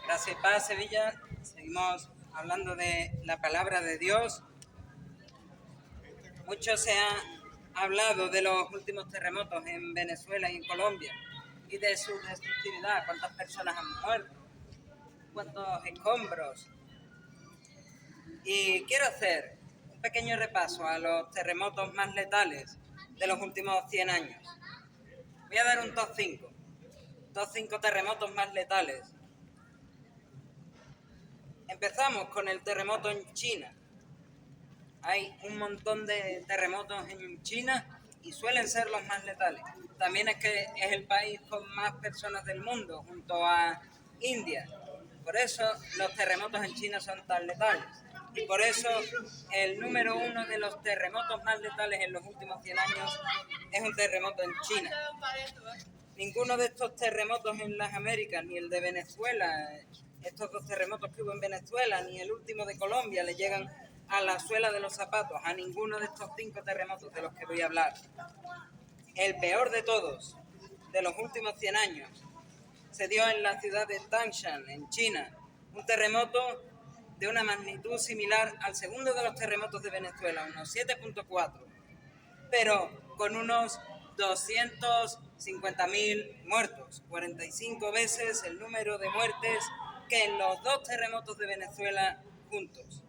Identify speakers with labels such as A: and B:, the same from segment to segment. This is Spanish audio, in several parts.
A: Gracias y paz, Sevilla. Seguimos hablando de la palabra de Dios. Mucho se ha hablado de los últimos terremotos en Venezuela y en Colombia y de su destructividad, cuántas personas han muerto, cuántos escombros. Y quiero hacer un pequeño repaso a los terremotos más letales de los últimos 100 años. Voy a dar un top 5. Top 5 terremotos más letales. Empezamos con el terremoto en China. Hay un montón de terremotos en China y suelen ser los más letales. También es que es el país con más personas del mundo, junto a India. Por eso los terremotos en China son tan letales. Y por eso el número 1 de los terremotos más letales en los últimos 100 años es un terremoto en China. Ninguno de estos terremotos en las Américas, ni el de Venezuela, estos dos terremotos que hubo en Venezuela, ni el último de Colombia, le llegan a la suela de los zapatos, a ninguno de estos 5 terremotos de los que voy a hablar. El peor de todos, de los últimos 100 años, se dio en la ciudad de Tangshan, en China, un terremoto de una magnitud similar al segundo de los terremotos de Venezuela, unos 7.4, pero con unos 250.000 muertos, 45 veces el número de muertes que en los 2 terremotos de Venezuela juntos.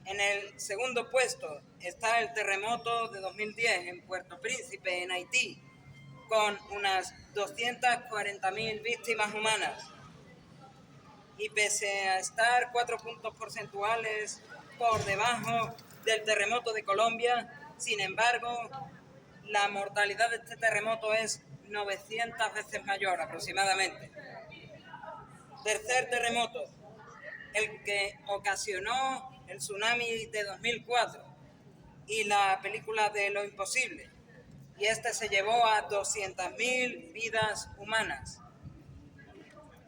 A: En el segundo puesto está el terremoto de 2010 en Puerto Príncipe, en Haití, con unas 240.000 víctimas humanas. Y pese a estar 4 puntos porcentuales por debajo del terremoto de Colombia, sin embargo, la mortalidad de este terremoto es 900 veces mayor aproximadamente. Tercer terremoto, el que ocasionó el tsunami de 2004 y la película de Lo Imposible, y este se llevó a 200.000 vidas humanas.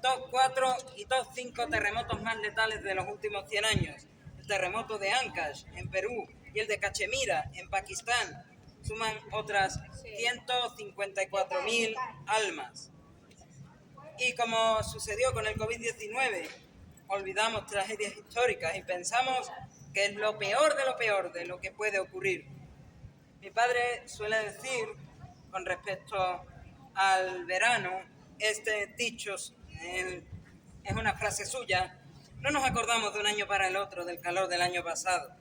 A: Top 4 y top 5 terremotos más letales de los últimos 100 años. El terremoto de Ancash, en Perú, y el de Cachemira, en Pakistán, suman otras 154.000 almas. Y como sucedió con el COVID-19, olvidamos tragedias históricas y pensamos que es lo peor de lo que puede ocurrir. Mi padre suele decir, con respecto al verano, este dicho es una frase suya: no nos acordamos de un año para el otro del calor del año pasado.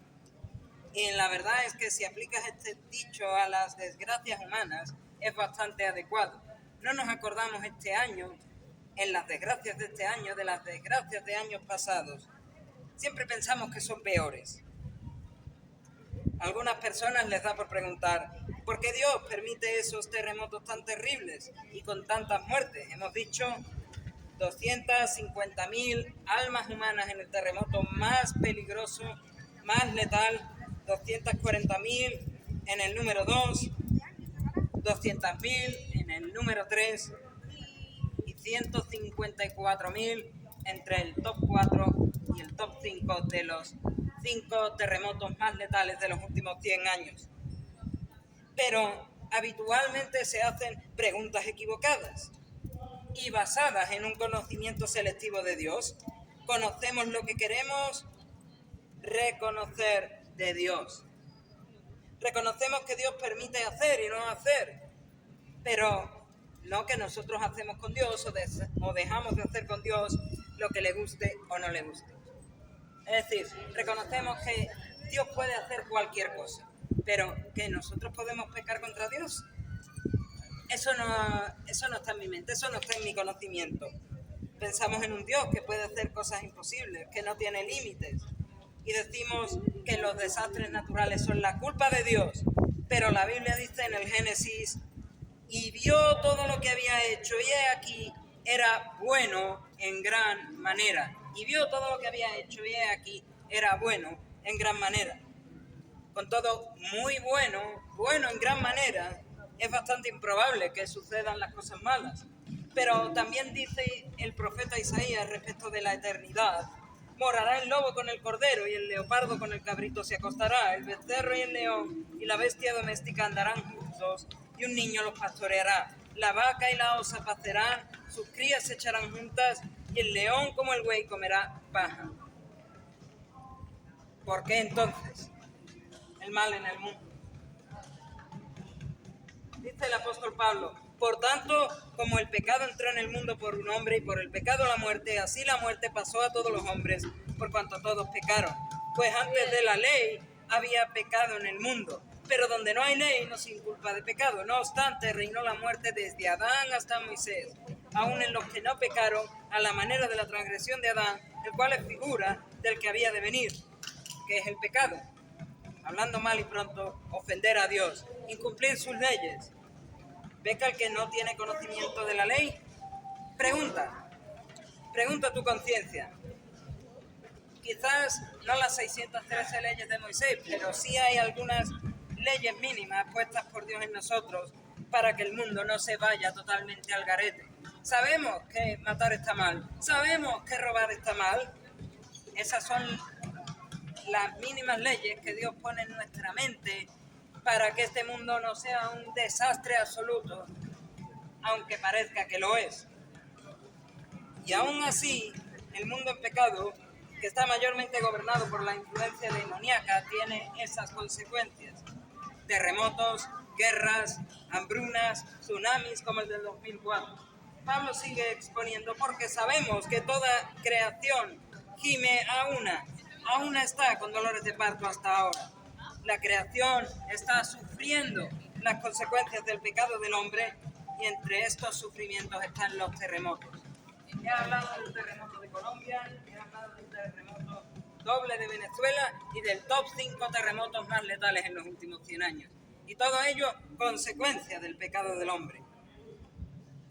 A: Y la verdad es que si aplicas este dicho a las desgracias humanas, es bastante adecuado. No nos acordamos este año, en las desgracias de este año, de las desgracias de años pasados. Siempre pensamos que son peores. A algunas personas les da por preguntar: ¿por qué Dios permite esos terremotos tan terribles y con tantas muertes? Hemos dicho 250.000 almas humanas en el terremoto más peligroso, más letal, 240.000 en el número 2, 200.000 en el número 3 y 154.000 entre el top 4 y el top 5 de los 5 terremotos más letales de los últimos 100 años. Pero habitualmente se hacen preguntas equivocadas y basadas en un conocimiento selectivo de Dios. Conocemos lo que queremos reconocer de Dios. Reconocemos que Dios permite hacer y no hacer, pero no que nosotros hacemos con Dios o dejamos de hacer con Dios lo que le guste o no le guste. Es decir, reconocemos que Dios puede hacer cualquier cosa, pero que nosotros podemos pecar contra Dios. Eso no está en mi mente, eso no está en mi conocimiento. Pensamos en un Dios que puede hacer cosas imposibles, que no tiene límites, y decimos que los desastres naturales son la culpa de Dios, pero la Biblia dice en el Génesis: y vio todo lo que había hecho, y he aquí era bueno en gran manera. Y vio todo lo que había hecho, y he aquí era bueno en gran manera. Con todo, muy bueno en gran manera, es bastante improbable que sucedan las cosas malas. Pero también dice el profeta Isaías respecto de la eternidad: morará el lobo con el cordero, y el leopardo con el cabrito se acostará, el becerro y el león y la bestia doméstica andarán juntos, y un niño los pastoreará. La vaca y la osa pascerán sus crías se echarán juntas y el león como el buey comerá paja. ¿Por qué entonces el mal en el mundo? Dice el apóstol Pablo: por tanto, como el pecado entró en el mundo por un hombre y por el pecado la muerte, así la muerte pasó a todos los hombres por cuanto todos pecaron. Pues antes de la ley había pecado en el mundo, pero donde no hay ley no se inculpa de pecado. No obstante, reinó la muerte desde Adán hasta Moisés, aun en los que no pecaron, a la manera de la transgresión de Adán, el cual es figura del que había de venir, que es el pecado. Hablando mal y pronto, ofender a Dios, incumplir sus leyes. ¿Ves que al que no tiene conocimiento de la ley? Pregunta tu conciencia. Quizás no las 613 leyes de Moisés, pero sí hay algunas leyes mínimas puestas por Dios en nosotros para que el mundo no se vaya totalmente al garete. Sabemos que matar está mal, sabemos que robar está mal. Esas son las mínimas leyes que Dios pone en nuestra mente para que este mundo no sea un desastre absoluto, aunque parezca que lo es. Y aún así, el mundo en pecado, que está mayormente gobernado por la influencia demoníaca, tiene esas consecuencias. Terremotos, guerras, hambrunas, tsunamis como el del 2004. Pablo sigue exponiendo: porque sabemos que toda creación gime a una está con dolores de parto hasta ahora. La creación está sufriendo las consecuencias del pecado del hombre y entre estos sufrimientos están los terremotos. He hablado del terremoto de Colombia, he hablado del terremoto doble de Venezuela y del top 5 terremotos más letales en los últimos 100 años. Y todo ello consecuencia del pecado del hombre.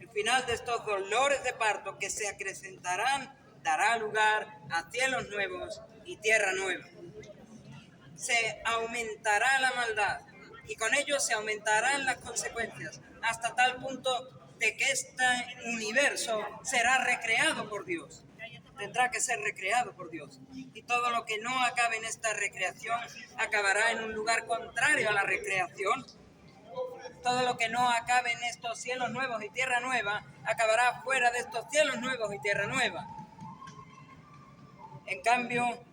A: El final de estos dolores de parto que se acrecentarán dará lugar a cielos nuevos y tierra nueva. Se aumentará la maldad y con ello se aumentarán las consecuencias hasta tal punto de que este universo será recreado por Dios. Tendrá que ser recreado por Dios. Y todo lo que no acabe en esta recreación acabará en un lugar contrario a la recreación. Todo lo que no acabe en estos cielos nuevos y tierra nueva acabará fuera de estos cielos nuevos y tierra nueva. En cambio,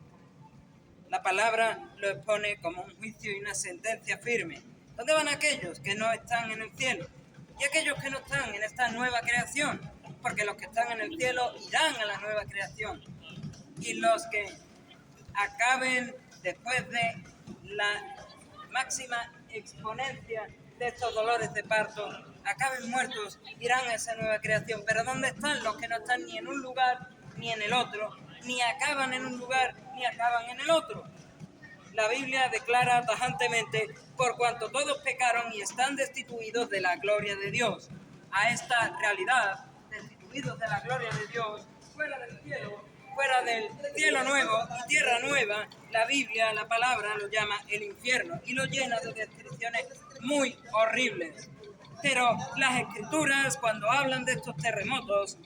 A: la palabra lo expone como un juicio y una sentencia firme. ¿Dónde van aquellos que no están en el cielo? Y aquellos que no están en esta nueva creación, porque los que están en el cielo irán a la nueva creación. Y los que acaben después de la máxima exponencia de estos dolores de parto, acaben muertos, irán a esa nueva creación. Pero ¿dónde están los que no están ni en un lugar ni en el otro, ni acaban en un lugar ni acaban en el otro? La Biblia declara tajantemente: por cuanto todos pecaron y están destituidos de la gloria de Dios. A esta realidad, destituidos de la gloria de Dios, fuera del cielo nuevo y tierra nueva, la Biblia, la palabra, lo llama el infierno y lo llena de descripciones muy horribles. Pero las Escrituras, cuando hablan de estos terremotos,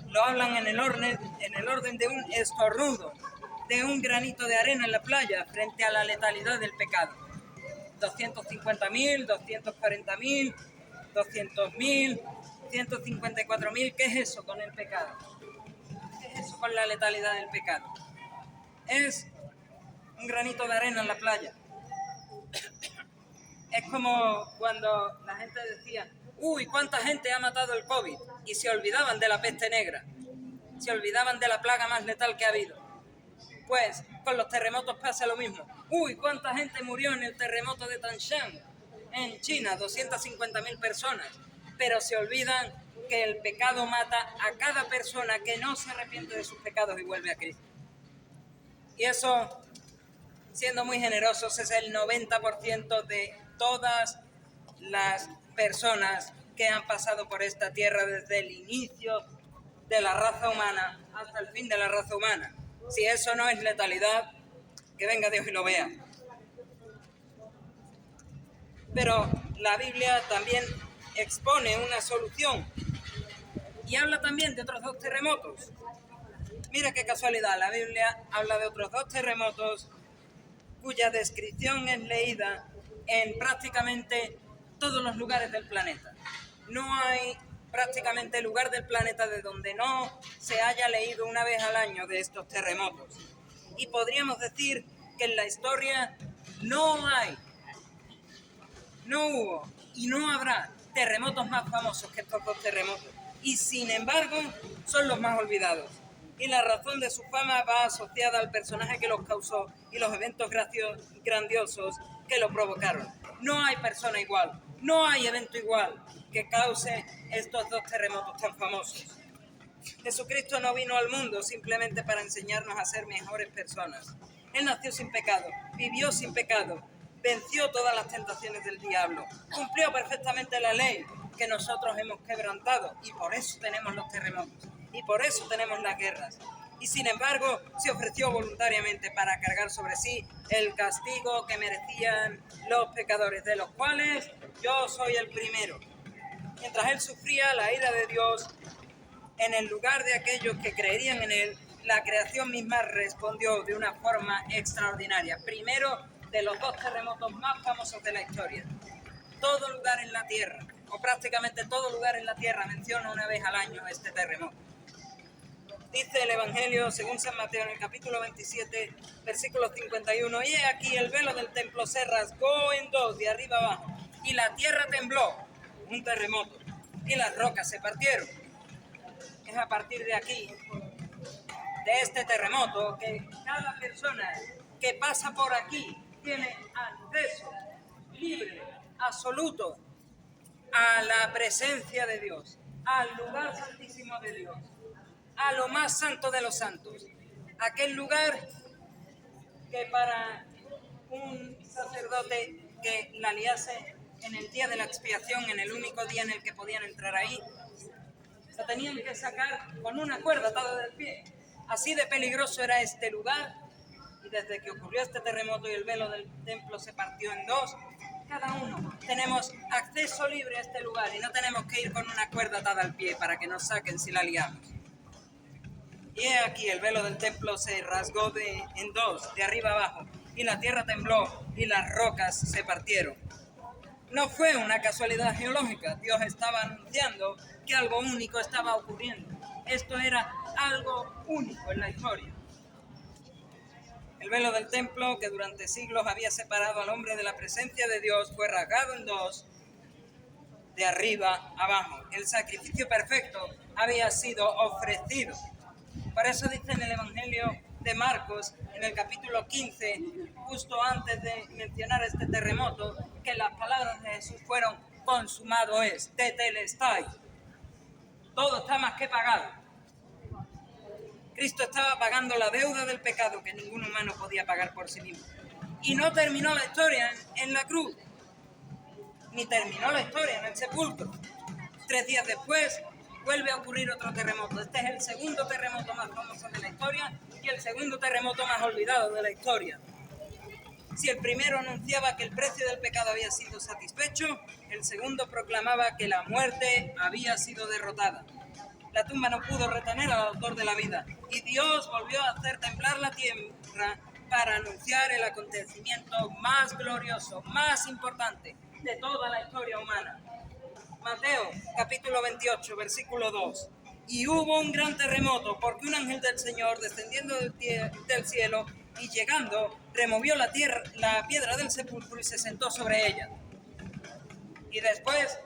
A: lo hablan en el orden de un estornudo, de un granito de arena en la playa frente a la letalidad del pecado. 250.000, 240.000, 200.000, 154.000. ¿Qué es eso con el pecado? ¿Qué es eso con la letalidad del pecado? Es un granito de arena en la playa. Es como cuando la gente decía: uy, ¿cuánta gente ha matado el COVID? Y se olvidaban de la peste negra, se olvidaban de la plaga más letal que ha habido. Pues con los terremotos pasa lo mismo. Uy, ¿cuánta gente murió en el terremoto de Tangshan, en China? 250.000 personas. Pero se olvidan que el pecado mata a cada persona que no se arrepiente de sus pecados y vuelve a Cristo. Y eso, siendo muy generosos, es el 90% de todas las personas que han pasado por esta tierra desde el inicio de la raza humana hasta el fin de la raza humana. Si eso no es letalidad, que venga Dios y lo vea. Pero la Biblia también expone una solución y habla también de otros 2 terremotos. Mira qué casualidad, la Biblia habla de otros 2 terremotos cuya descripción es leída en prácticamente todos los lugares del planeta. No hay prácticamente el lugar del planeta de donde no se haya leído una vez al año de estos terremotos. Y podríamos decir que en la historia no hay, no hubo y no habrá terremotos más famosos que estos dos terremotos. Y sin embargo, son los más olvidados. Y la razón de su fama va asociada al personaje que los causó y los eventos grandiosos que lo provocaron. No hay persona igual, no hay evento igual que cause estos dos terremotos tan famosos. Jesucristo no vino al mundo simplemente para enseñarnos a ser mejores personas. Él nació sin pecado, vivió sin pecado, venció todas las tentaciones del diablo, cumplió perfectamente la ley que nosotros hemos quebrantado y por eso tenemos los terremotos y por eso tenemos las guerras. Y sin embargo, se ofreció voluntariamente para cargar sobre sí el castigo que merecían los pecadores, de los cuales yo soy el primero. Mientras él sufría la ira de Dios, en el lugar de aquellos que creerían en él, la creación misma respondió de una forma extraordinaria. Primero, de los dos terremotos más famosos de la historia. Todo lugar en la Tierra, o prácticamente todo lugar en la Tierra, menciona una vez al año este terremoto. Dice el Evangelio, según San Mateo, en el capítulo 27, versículo 51, y he aquí el velo del templo se rasgó en dos, de arriba abajo, y la tierra tembló, un terremoto, y las rocas se partieron. Es a partir de aquí, de este terremoto, que cada persona que pasa por aquí tiene acceso libre, absoluto, a la presencia de Dios, al lugar santísimo de Dios, a lo más santo de los santos, aquel lugar que para un sacerdote que la liase en el día de la expiación, en el único día en el que podían entrar ahí, lo tenían que sacar con una cuerda atada del pie. Así de peligroso era este lugar, y desde que ocurrió este terremoto y el velo del templo se partió en dos, cada uno tenemos acceso libre a este lugar y no tenemos que ir con una cuerda atada al pie para que nos saquen si la liamos. Y he aquí el velo del templo se rasgó en dos, de arriba abajo, y la tierra tembló y las rocas se partieron. No fue una casualidad geológica, Dios estaba anunciando que algo único estaba ocurriendo. Esto era algo único en la historia. El velo del templo, que durante siglos había separado al hombre de la presencia de Dios, fue rasgado en dos, de arriba abajo. El sacrificio perfecto había sido ofrecido. Por eso dice en el Evangelio de Marcos, en el capítulo 15, justo antes de mencionar este terremoto, que las palabras de Jesús fueron: consumado es, tetelestai. Todo está más que pagado. Cristo estaba pagando la deuda del pecado que ningún humano podía pagar por sí mismo. Y no terminó la historia en la cruz, ni terminó la historia en el sepulcro. 3 días después vuelve a ocurrir otro terremoto. Este es el segundo terremoto más famoso de la historia y el segundo terremoto más olvidado de la historia. Si el primero anunciaba que el precio del pecado había sido satisfecho, el segundo proclamaba que la muerte había sido derrotada. La tumba no pudo retener al autor de la vida y Dios volvió a hacer temblar la tierra para anunciar el acontecimiento más glorioso, más importante de toda la historia humana. Mateo, capítulo 28, versículo 2. Y hubo un gran terremoto, porque un ángel del Señor, descendiendo del cielo y llegando, removió la piedra del sepulcro y se sentó sobre ella. Y después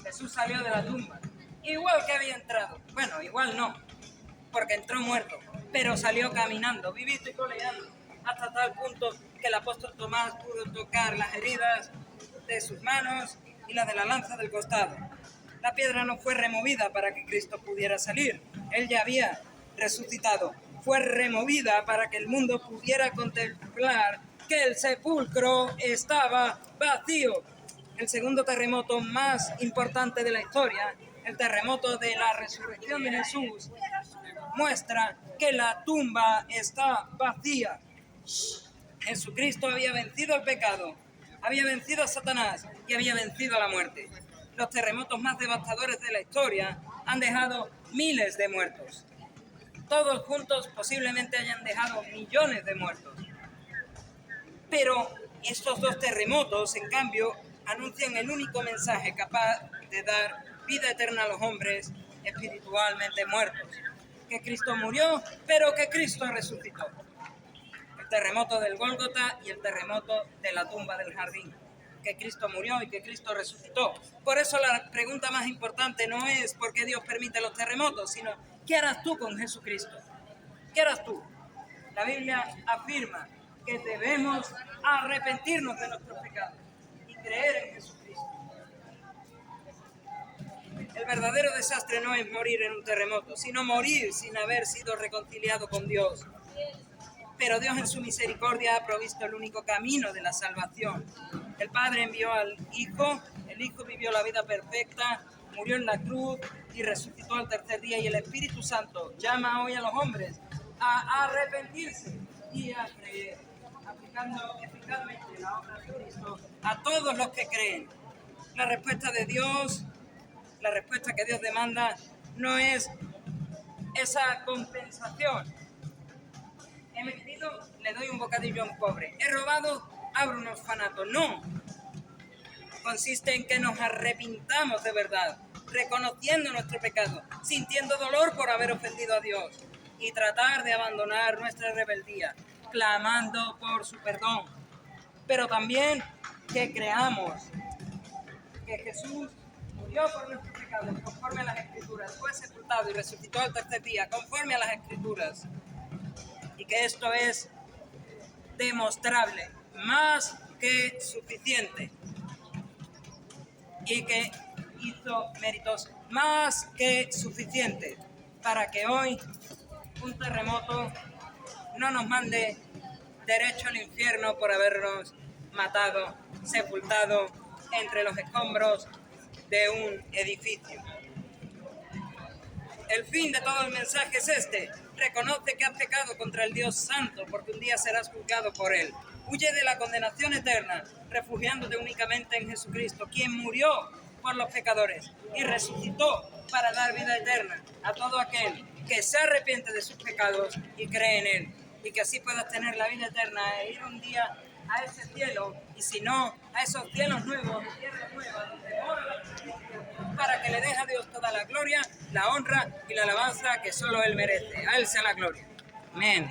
A: Jesús salió de la tumba, igual que había entrado. Bueno, igual no, porque entró muerto, pero salió caminando, vivito y coleando, hasta tal punto que el apóstol Tomás pudo tocar las heridas de sus manos y la de la lanza del costado. La piedra no fue removida para que Cristo pudiera salir. Él ya había resucitado. Fue removida para que el mundo pudiera contemplar que el sepulcro estaba vacío. El segundo terremoto más importante de la historia, el terremoto de la resurrección de Jesús, muestra que la tumba está vacía. Jesucristo había vencido el pecado, había vencido a Satanás y había vencido a la muerte. Los terremotos más devastadores de la historia han dejado miles de muertos. Todos juntos posiblemente hayan dejado millones de muertos. Pero estos dos terremotos, en cambio, anuncian el único mensaje capaz de dar vida eterna a los hombres espiritualmente muertos. Que Cristo murió, pero que Cristo resucitó. El terremoto del Gólgota y el terremoto de la tumba del jardín. Que Cristo murió y que Cristo resucitó. Por eso la pregunta más importante no es por qué Dios permite los terremotos, sino ¿qué harás tú con Jesucristo? ¿Qué harás tú? La Biblia afirma que debemos arrepentirnos de nuestros pecados y creer en Jesucristo. El verdadero desastre no es morir en un terremoto, sino morir sin haber sido reconciliado con Dios. Pero Dios en su misericordia ha provisto el único camino de la salvación. El Padre envió al Hijo, el Hijo vivió la vida perfecta, murió en la cruz y resucitó al tercer día, y el Espíritu Santo llama hoy a los hombres a arrepentirse y a creer, aplicando eficazmente la obra de Cristo a todos los que creen. La respuesta de Dios, la respuesta que Dios demanda, no es esa compensación. He mentido, le doy un bocadillo a un pobre. He robado, abro un orfanato. No. Consiste en que nos arrepintamos de verdad, reconociendo nuestro pecado, sintiendo dolor por haber ofendido a Dios y tratar de abandonar nuestra rebeldía, clamando por su perdón. Pero también que creamos que Jesús murió por nuestros pecados conforme a las Escrituras, fue sepultado y resucitó al tercer día conforme a las Escrituras. Y que esto es demostrable, más que suficiente, y que hizo méritos más que suficientes para que hoy un terremoto no nos mande derecho al infierno por habernos matado, sepultado entre los escombros de un edificio. El fin de todo el mensaje es este: reconoce que has pecado contra el Dios Santo, porque un día serás juzgado por Él. Huye de la condenación eterna, refugiándote únicamente en Jesucristo, quien murió por los pecadores y resucitó para dar vida eterna a todo aquel que se arrepiente de sus pecados y cree en Él. Y que así puedas tener la vida eterna e ir un día a ese cielo, y si no, a esos cielos nuevos, tierras nuevas, donde mora la justicia, para que le deje a Dios toda la gloria, la honra y la alabanza que solo Él merece. A Él sea la gloria. Amén.